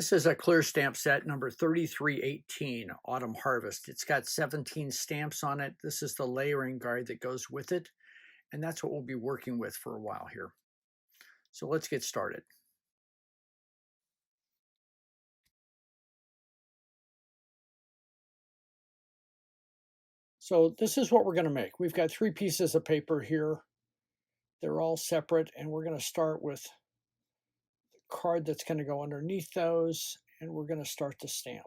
This is a clear stamp set number 3318, Autumn Harvest. It's got 17 stamps on it. This is the layering guide that goes with it, and that's what we'll be working with for a while here. So let's get started. So this is what we're going to make. We've got 3 pieces of paper here. They're all separate, and we're going to start with the card that's going to go underneath those, and we're going to start to stamp.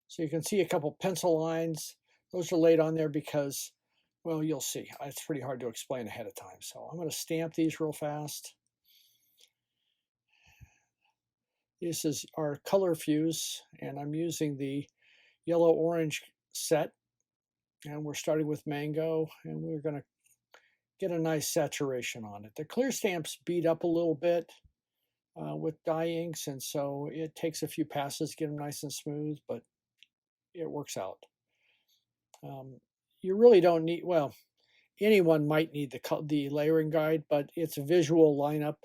So you can see a couple pencil lines. Those are laid on there because, well, you'll see. It's pretty hard to explain ahead of time. So I'm going to stamp these real fast. This is our color fuse, and I'm using the yellow-orange set. And we're starting with mango, and we're going to get a nice saturation on it. The clear stamps beat up a little bit with dye inks, and so it takes a few passes to get them nice and smooth, but it works out. You really don't need, well, anyone might need the layering guide, but it's a visual lineup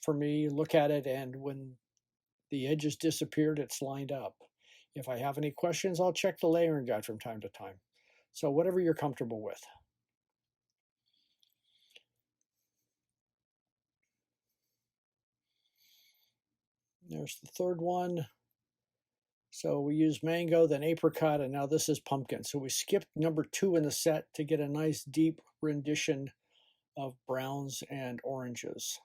for me. Look at it, and when the edges disappeared, it's lined up. If I have any questions, I'll check the layering guide from time to time. So whatever you're comfortable with. There's the third one. So we use mango, then apricot, and now this is pumpkin. So we skipped number 2 in the set to get a nice deep rendition of browns and oranges.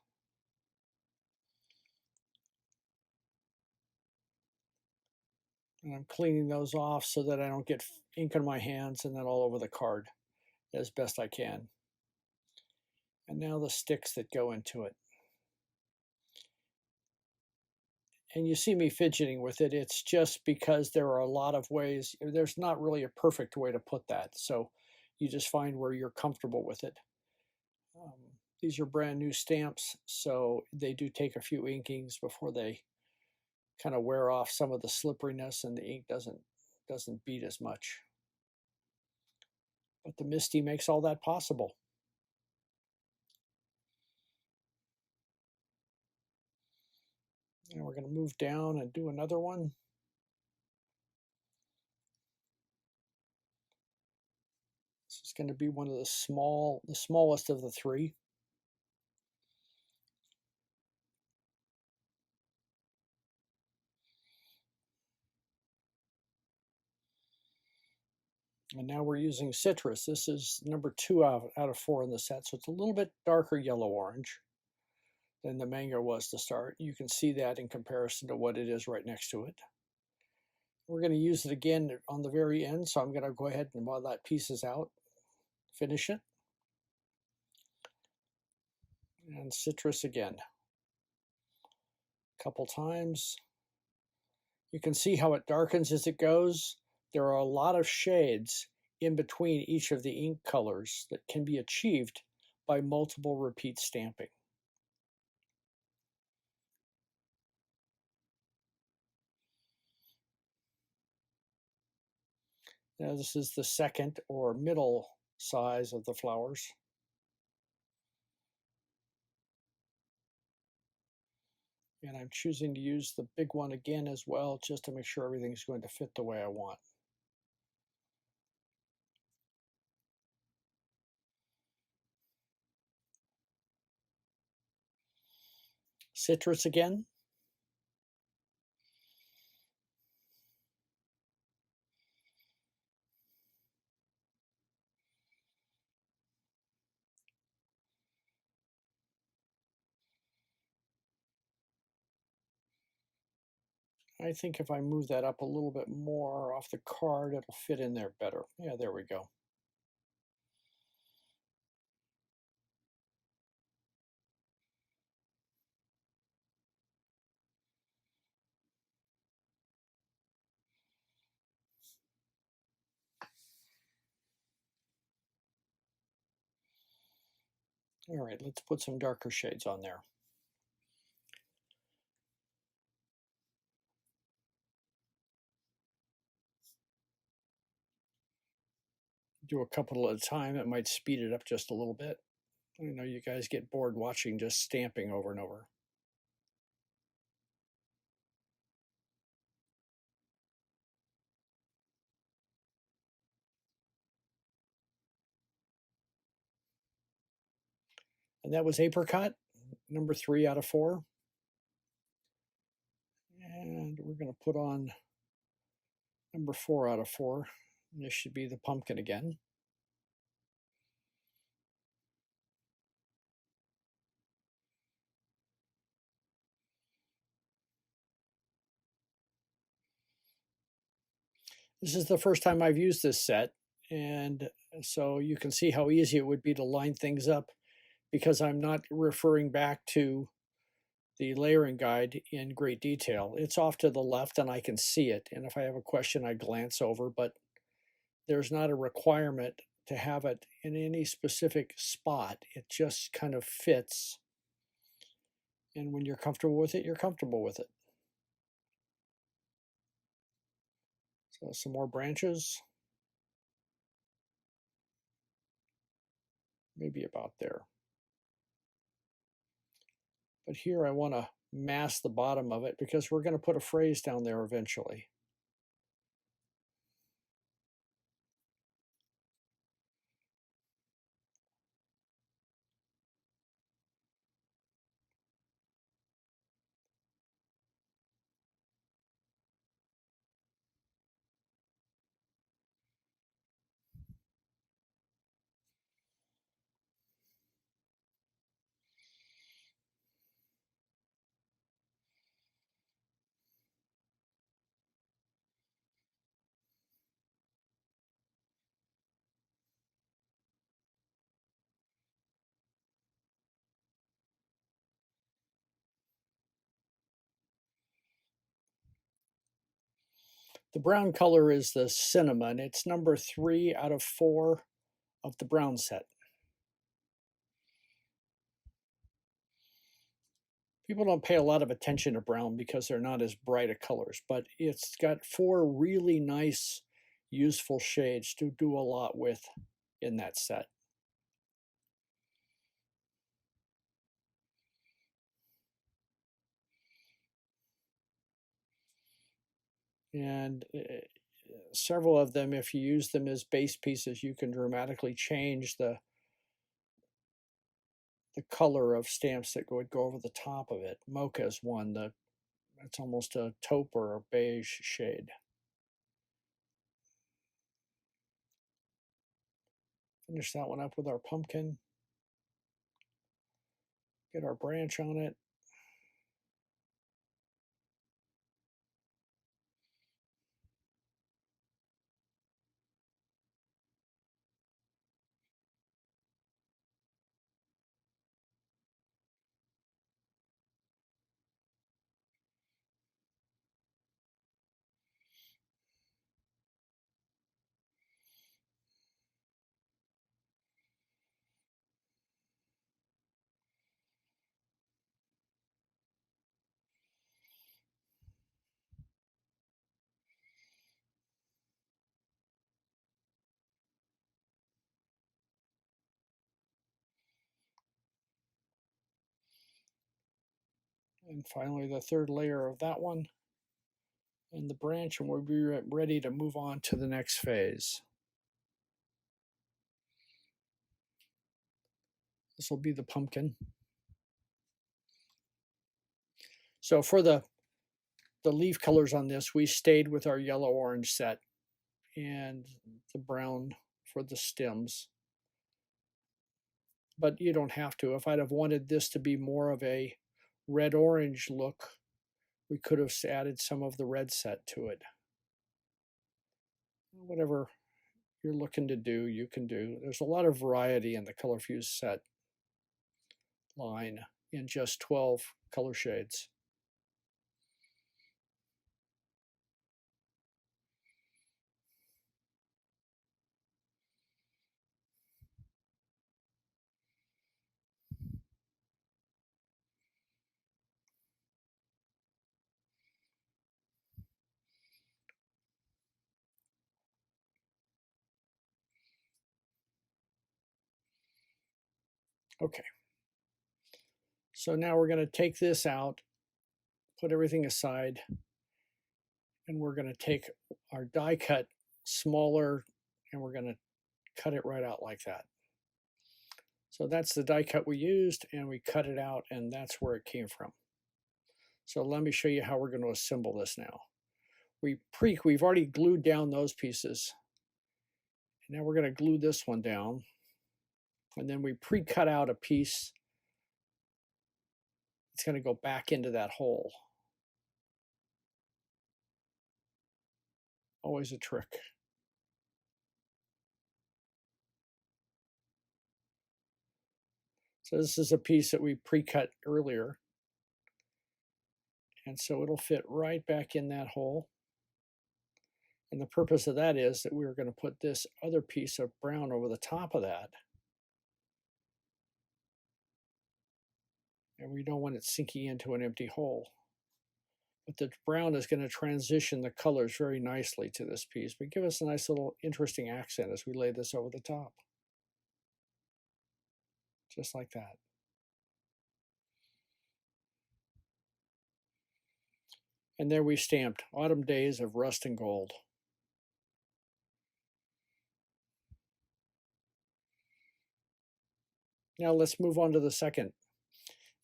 And I'm cleaning those off so that I don't get ink on my hands and then all over the card as best I can. And now the sticks that go into it. And you see me fidgeting with it. It's just because there are a lot of ways. There's not really a perfect way to put that. So you just find where you're comfortable with it. These are brand new stamps, so they do take a few inkings before they kind of wear off some of the slipperiness, and the ink doesn't bead as much. But the MISTI makes all that possible. And we're going to move down and do another one. This is going to be one of the smallest of the 3. And now we're using citrus. This is number 2 out of 4 in the set, so it's a little bit darker yellow-orange than the mango was to start. You can see that in comparison to what it is right next to it. We're going to use it again on the very end, so I'm going to go ahead and, while that piece is out, finish it. And citrus again. A couple times. You can see how it darkens as it goes. There are a lot of shades in between each of the ink colors that can be achieved by multiple repeat stamping. Now this is the second or middle size of the flowers. And I'm choosing to use the big one again as well, just to make sure everything's going to fit the way I want. Citrus again. I think if I move that up a little bit more off the card, it'll fit in there better. Yeah, there we go. All right, let's put some darker shades on there. do a couple at a time, it might speed it up just a little bit. I know you guys get bored watching just stamping over and over. And that was apricot, number 3 out of 4. And we're going to put on number 4 out of 4. And this should be the pumpkin again. This is the first time I've used this set, and so you can see how easy it would be to line things up because I'm not referring back to the layering guide in great detail. It's off to the left and I can see it, and if I have a question I glance over, but there's not a requirement to have it in any specific spot. It just kind of fits, and when you're comfortable with it, you're comfortable with it. So some more branches, maybe about there. But here I want to mask the bottom of it because we're going to put a phrase down there eventually. The brown color is the cinnamon. It's number 3 out of 4 of the brown set. People don't pay a lot of attention to brown because they're not as bright of colors, but it's got 4 really nice, useful shades to do a lot with in that set. And several of them, if you use them as base pieces, you can dramatically change the color of stamps that would go over the top of it. Mocha is one. It's almost a taupe or a beige shade. Finish that one up with our pumpkin. Get our branch on it. And finally, the third layer of that one and the branch, and we'll be ready to move on to the next phase. This will be the pumpkin. So for the leaf colors on this, we stayed with our yellow-orange set and the brown for the stems. But you don't have to. If I'd have wanted this to be more of a red-orange look, we could have added some of the red set to it. Whatever you're looking to do, you can do. There's a lot of variety in the Color Fuse set line in just 12 color shades. Okay. So now we're going to take this out, put everything aside, and we're going to take our die cut smaller and we're going to cut it right out like that. So that's the die cut we used, and we cut it out, and that's where it came from. So let me show you how we're going to assemble this now. We've already glued down those pieces. Now we're going to glue this one down, and then we pre-cut out a piece. It's going to go back into that hole. Always a trick. So this is a piece that we pre-cut earlier. And so it'll fit right back in that hole. And the purpose of that is that we're going to put this other piece of brown over the top of that. And we don't want it sinking into an empty hole. But the brown is going to transition the colors very nicely to this piece, but give us a nice little interesting accent as we lay this over the top. Just like that. And there we stamped Autumn Days of Rust and Gold. Now let's move on to the second.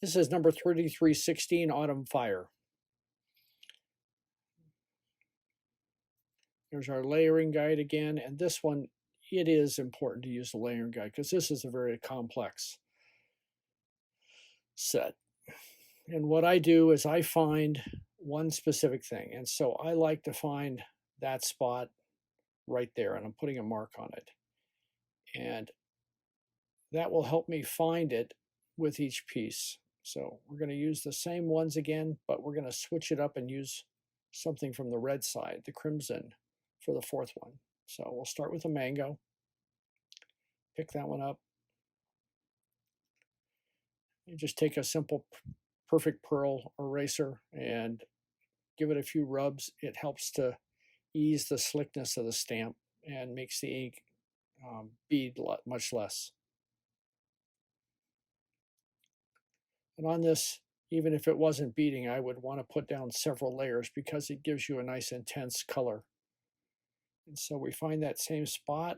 This is number 3316, Autumn Fire. There's our layering guide again, and this one, it is important to use the layering guide because this is a very complex set. And what I do is I find one specific thing, and so I like to find that spot right there, and I'm putting a mark on it. And that will help me find it with each piece. So we're going to use the same ones again, but we're going to switch it up and use something from the red side, the crimson, for the fourth one. So we'll start with a mango. Pick that one up. You just take a simple perfect pearl eraser and give it a few rubs. It helps to ease the slickness of the stamp and makes the ink bead much less. And on this, even if it wasn't beading, I would want to put down several layers because it gives you a nice intense color. And so we find that same spot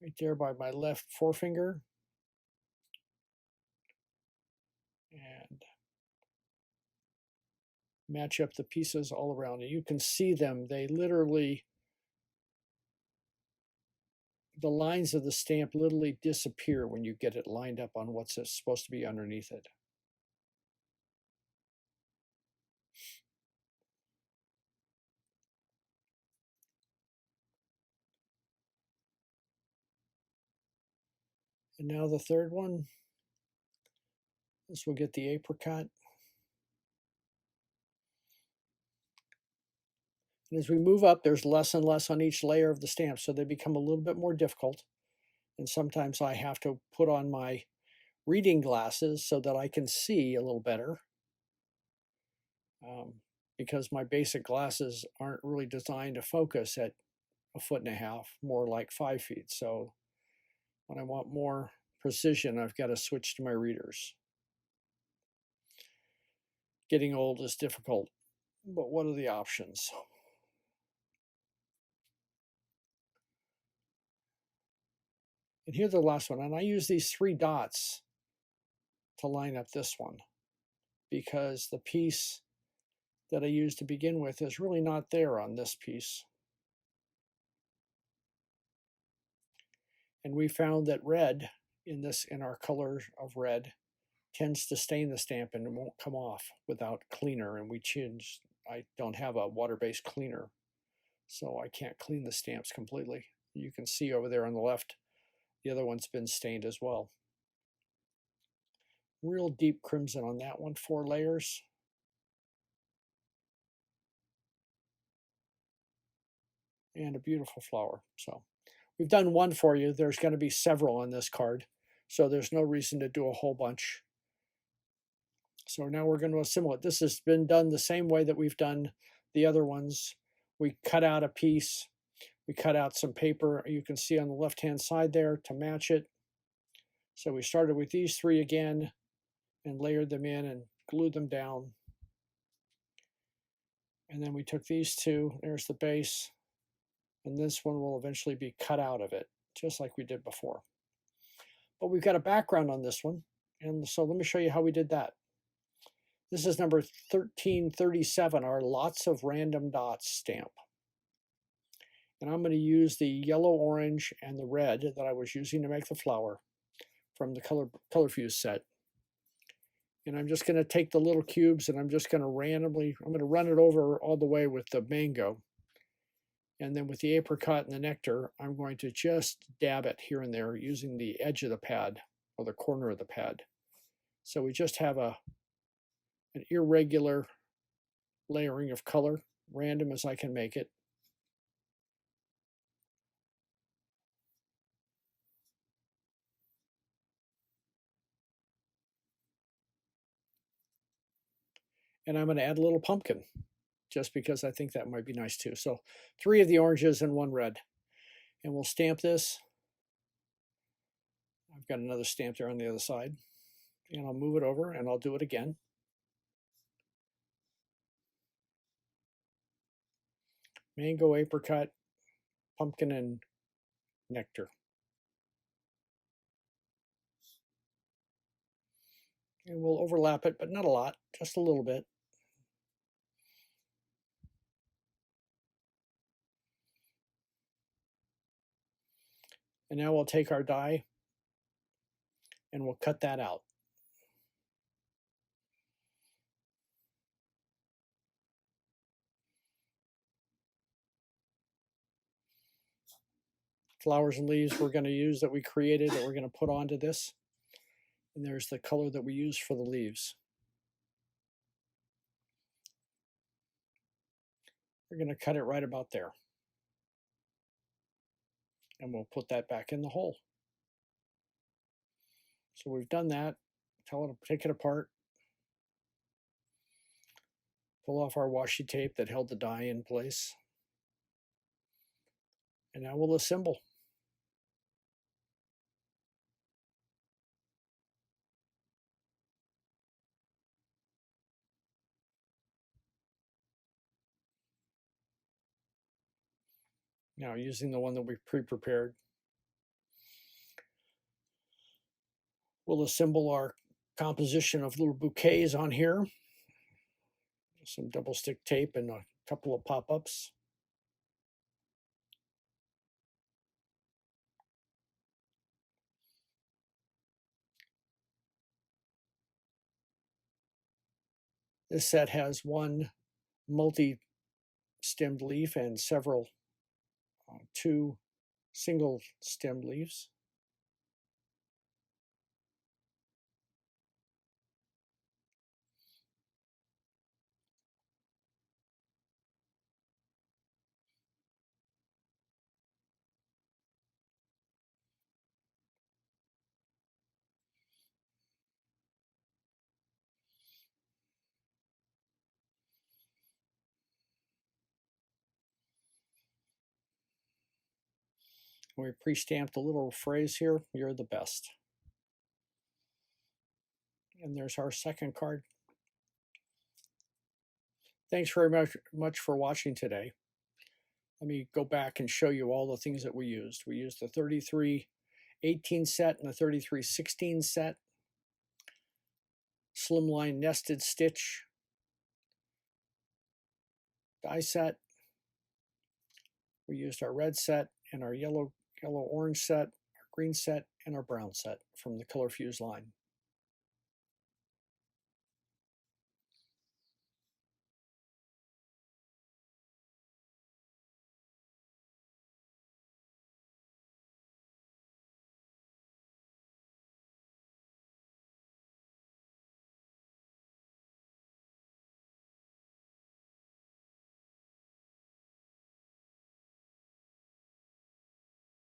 right there by my left forefinger. And match up the pieces all around. And you can see them, they literally, the lines of the stamp literally disappear when you get it lined up on what's supposed to be underneath it. And now the third one, this will get the apricot. And as we move up, there's less and less on each layer of the stamp, so they become a little bit more difficult. And sometimes I have to put on my reading glasses so that I can see a little better. Because my basic glasses aren't really designed to focus at 1.5 feet, more like 5 feet. So when I want more precision, I've got to switch to my readers. Getting old is difficult, but what are the options? And here's the last one, and I use these 3 dots to line up this one because the piece that I used to begin with is really not there on this piece. And we found that red in our color of red tends to stain the stamp and it won't come off without cleaner. And I don't have a water-based cleaner, so I can't clean the stamps completely. You can see over there on the left, the other one's been stained as well. Real deep crimson on that one, 4 layers. And a beautiful flower. So we've done one for you. There's going to be several on this card, so there's no reason to do a whole bunch. So now we're going to assemble it. This has been done the same way that we've done the other ones. We cut out a piece. We cut out some paper. You can see on the left-hand side there to match it. So we started with these three again and layered them in and glued them down. And then we took these two, there's the base, and this one will eventually be cut out of it, just like we did before. But we've got a background on this one, and so let me show you how we did that. This is number 1337, our Lots of Random Dots stamp. And I'm going to use the yellow, orange, and the red that I was using to make the flower from the color fuse set. And I'm just going to take the little cubes and I'm just going to I'm going to run it over all the way with the mango. And then with the apricot and the nectar, I'm going to just dab it here and there using the edge of the pad or the corner of the pad. So we just have an irregular layering of color, random as I can make it. And I'm going to add a little pumpkin just because I think that might be nice too. So 3 of the oranges and 1 red. And we'll stamp this. I've got another stamp there on the other side. And I'll move it over and I'll do it again. Mango, apricot, pumpkin, and nectar. And we'll overlap it, but not a lot, just a little bit. And now we'll take our die and we'll cut that out. Flowers and leaves we're going to use that we created that we're going to put onto this. And there's the color that we use for the leaves. We're going to cut it right about there. And we'll put that back in the hole. So we've done that. Take it apart. Pull off our washi tape that held the die in place. And now we'll assemble. Now using the one that we pre-prepared, we'll assemble our composition of little bouquets on here. Some double stick tape and a couple of pop-ups. This set has one multi-stemmed leaf and several 2 single stemmed leaves. We pre-stamped a little phrase here, "You're the best." And there's our second card. Thanks very much for watching today. Let me go back and show you all the things that we used. We used the 3318 set and the 3316 set, Slimline nested stitch die set. We used our red set and our yellow orange set, our green set, and our brown set from the Color Fuse line.